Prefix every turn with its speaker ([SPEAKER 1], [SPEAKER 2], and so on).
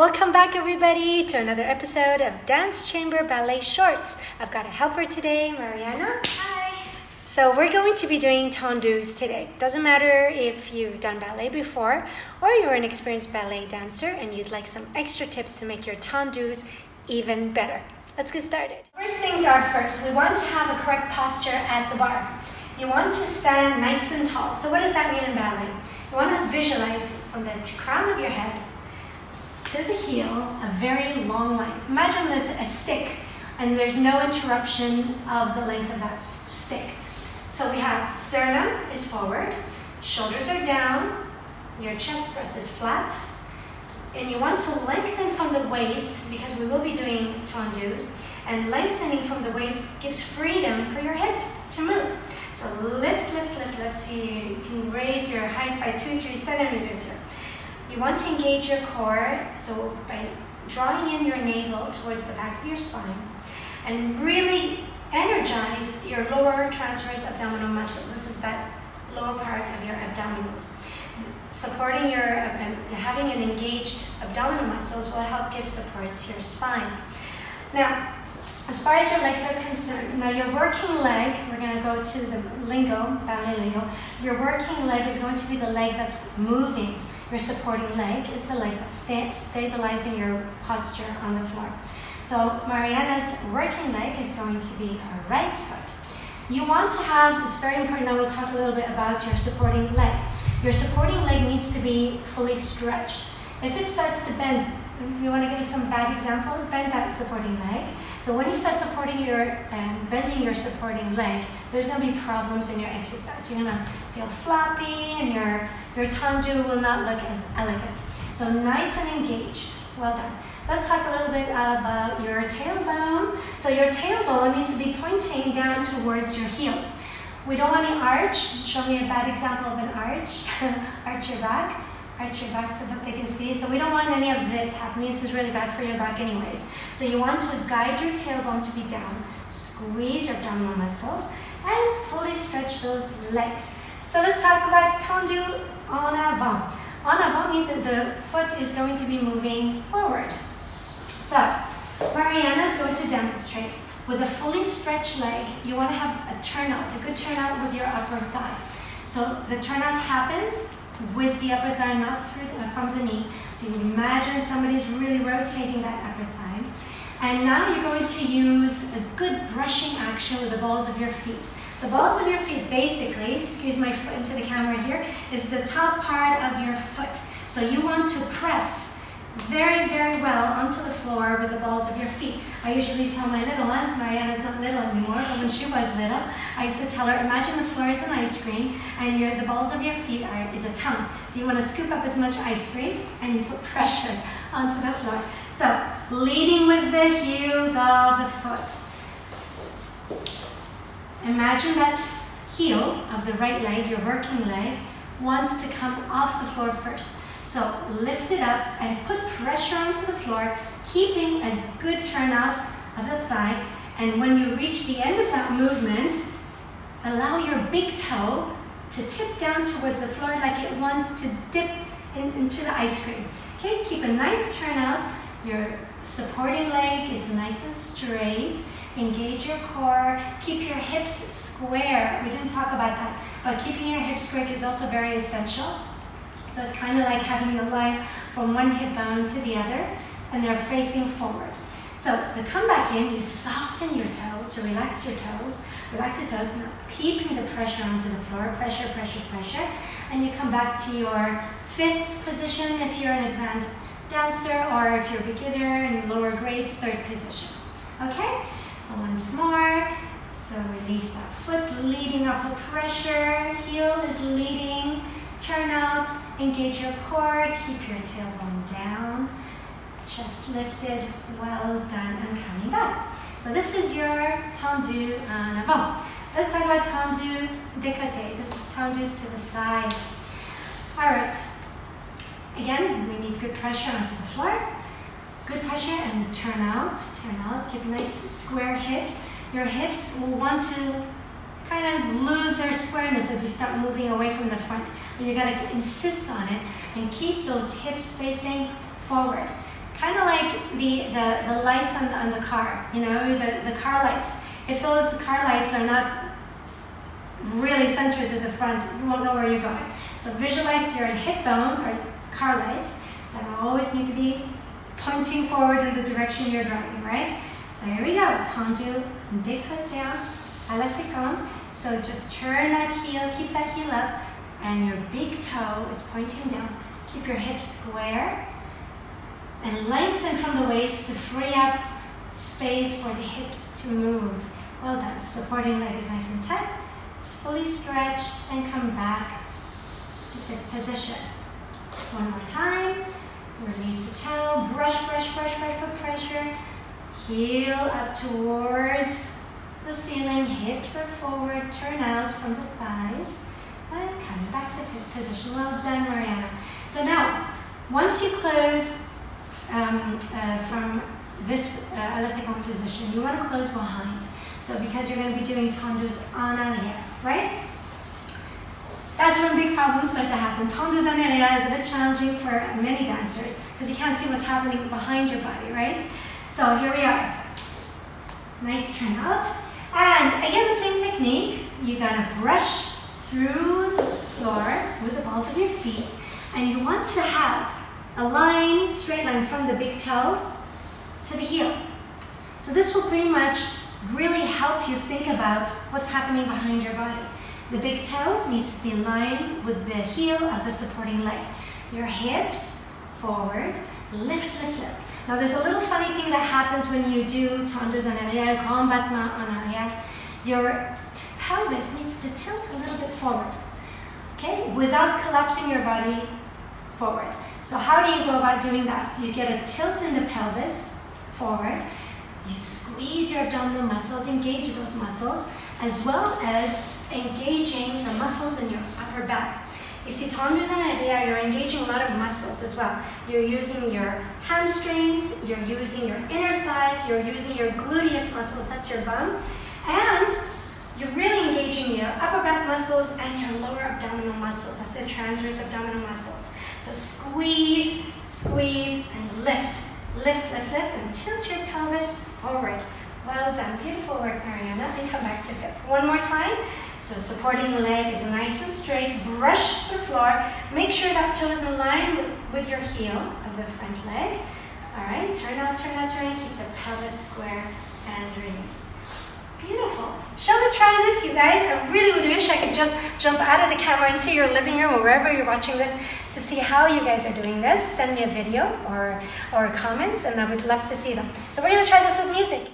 [SPEAKER 1] Welcome back everybody to another episode of Dance Chamber Ballet Shorts. I've got a helper today, Mariana.
[SPEAKER 2] Hi.
[SPEAKER 1] So we're going to be doing tendus today. Doesn't matter if you've done ballet before or you're an experienced ballet dancer and you'd like some extra tips to make your tendus even better. Let's get started. First things are first, we want to have a correct posture at the bar. You want to stand nice and tall. So what does that mean in ballet? You want to visualize from the crown of your head to the heel, a very long line. Imagine that's a stick and there's no interruption of the length of that stick. So we have sternum is forward, shoulders are down, your chest thrust is flat, and you want to lengthen from the waist because we will be doing tendus, and lengthening from the waist gives freedom for your hips to move. So lift, lift, lift, lift, so you can raise your height by 2-3 centimeters here. You want to engage your core, so by drawing in your navel towards the back of your spine and really energize your lower transverse abdominal muscles. This is that lower part of your abdominals. Supporting your, having an engaged abdominal muscles will help give support to your spine. Now, as far as your legs are concerned, now your working leg, we're going to go to the lingo, ballet lingo. Your working leg is going to be the leg that's moving. Your supporting leg is the leg that's stabilizing your posture on the floor. So Mariana's working leg is going to be her right foot. You want to have, it's very important now we talk a little bit about your supporting leg. Your supporting leg needs to be fully stretched. If it starts to bend, you want to give us some bad examples, bend that supporting leg. So when you start supporting your, bending your supporting leg, there's going to be problems in your exercise. You're going to feel floppy and your tendu will not look as elegant. So nice and engaged. Well done. Let's talk a little bit about your tailbone. So your tailbone needs to be pointing down towards your heel. We don't want any arch. Show me a bad example of an arch. Arch your back. Arch your back so that they can see. So we don't want any of this happening. This is really bad for your back anyways. So you want to guide your tailbone to be down. Squeeze your abdominal muscles and fully stretch those legs. So let's talk about tendu en avant. En avant means that the foot is going to be moving forward. So Mariana is going to demonstrate. With a fully stretched leg, you want to have a turnout, a good turnout with your upper thigh. So the turnout happens with the upper thigh, not from the knee. So you imagine somebody's really rotating that upper thigh. And now you're going to use a good brushing action with the balls of your feet. The balls of your feet basically, excuse my foot into the camera here, is the top part of your foot. So you want to press very, very well onto the floor with the balls of your feet. I usually tell my little ones, Mariana's not little anymore, but when she was little, I used to tell her, imagine the floor is an ice cream and the balls of your feet is a tongue. So you want to scoop up as much ice cream and you put pressure onto the floor. So leading with the heels of the foot. Imagine that heel of the right leg, your working leg, wants to come off the floor first. So lift it up and put pressure onto the floor, keeping a good turnout of the thigh. And when you reach the end of that movement, allow your big toe to tip down towards the floor like it wants to dip into the ice cream. Okay, keep a nice turnout. Your supporting leg is nice and straight. Engage your core. Keep your hips square. We didn't talk about that, but keeping your hips square is also very essential. So it's kind of like having a line from one hip bone to the other, and they're facing forward. So to come back in, you soften your toes, so relax your toes, keeping the pressure onto the floor, pressure, pressure, pressure, and you come back to your fifth position if you're an advanced dancer, or if you're a beginner in lower grades, third position. Okay? So once more, so release that foot, leading up the pressure, heel is leading, turn out, engage your core, keep your tailbone down, chest lifted, well done, and coming back. So this is your tendu en avant. Let's talk about tendu décolleté. This is tendus to the side. All right. Again, we need good pressure onto the floor. Good pressure and turn out, keep nice square hips. Your hips will want to kind of lose their squareness as you start moving away from the front. But you gotta insist on it and keep those hips facing forward. the lights on the car, you know, the car lights. If those car lights are not really centered to the front, you won't know where you're going. So visualize your hip bones or car lights that always need to be pointing forward in the direction you're driving, right? So here we go. Tendu, décolleté à la seconde. So just turn that heel, keep that heel up, and your big toe is pointing down. Keep your hips square and lengthen from the waist to free up space for the hips to move. Well done. Supporting leg is nice and tight. It's fully stretched and come back to fifth position. One more time. Release the toe. Brush, brush, brush, brush, put pressure. Heel up towards the ceiling. Hips are forward. Turn out from the thighs. And come back to fifth position. Well done, Mariana. So now, once you close from this à la seconde position, you want to close behind. So because you're going to be doing tendus en arrière, right? That's when big problems start to happen. Tendus en arrière is a bit challenging for many dancers because you can't see what's happening behind your body, right? So here we are. Nice turn out. And again, the same technique. You gotta brush through the floor with the balls of your feet. And you want to have a line, straight line from the big toe to the heel. So this will pretty much really help you think about what's happening behind your body. The big toe needs to be in line with the heel of the supporting leg. Your hips forward, lift, lift, lift. Now there's a little funny thing that happens when you do tendus en arrière, grand battement en arrière. Your pelvis needs to tilt a little bit forward, okay, without collapsing your body forward. So how do you go about doing that? So you get a tilt in the pelvis forward. You squeeze your abdominal muscles, engage those muscles, as well as engaging the muscles in your upper back. You see, tendus en arrière, you're engaging a lot of muscles as well. You're using your hamstrings, you're using your inner thighs, you're using your gluteus muscles, that's your bum, and you're really engaging your upper back muscles and your lower abdominal muscles, that's the transverse abdominal muscles. So squeeze, squeeze, and lift. Lift, lift, lift, and tilt your pelvis forward. Well done. Beautiful work, Mariana. And come back to fifth. One more time. So supporting the leg is nice and straight. Brush the floor. Make sure that toe is in line with your heel of the front leg. All right. Turn out, turn out, turn out. Keep the pelvis square and release. Beautiful. Shall we try this, you guys? I really would wish I could just jump out of the camera into your living room or wherever you're watching this to see how you guys are doing this. Send me a video or comments, and I would love to see them. So we're going to try this with music.